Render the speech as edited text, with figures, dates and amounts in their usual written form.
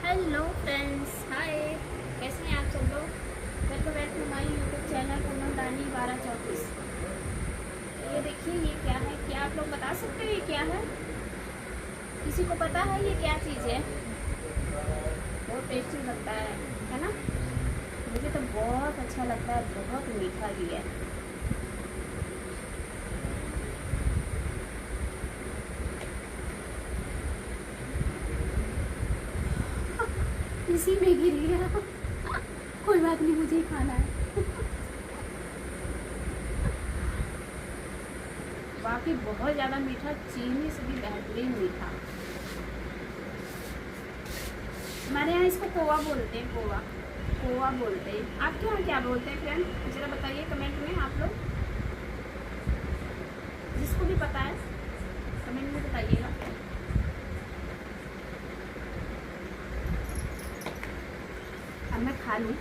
Hello friends, हाय। कैसे हैं आप सब लोग? Welcome back to my YouTube channel Poonam Rani 1234। ये देखिए, ये क्या है? क्या आप लोग बता सकते हैं ये क्या है? किसी को पता है ये क्या चीज़ है? बहुत टेस्टी लगता है ना? मुझे तो बहुत अच्छा लगता है, बहुत मीठा भी है। इसी में गिर गया। कोई बात नहीं, मुझे ही खाना है। बाकी बहुत ज़्यादा मीठा, चीनी से भी बेहतरीन मीठा। हमारे यहाँ इसको कोवा बोलते हैं, कोवा कोवा बोलते हैं। आपके यहाँ क्या बोलते हैं फ्रेंड? ज़रा बताइए कमेंट में आप लोग, जिसको भी पता है कमेंट में बताइएगा। अब मैं खा लूँ।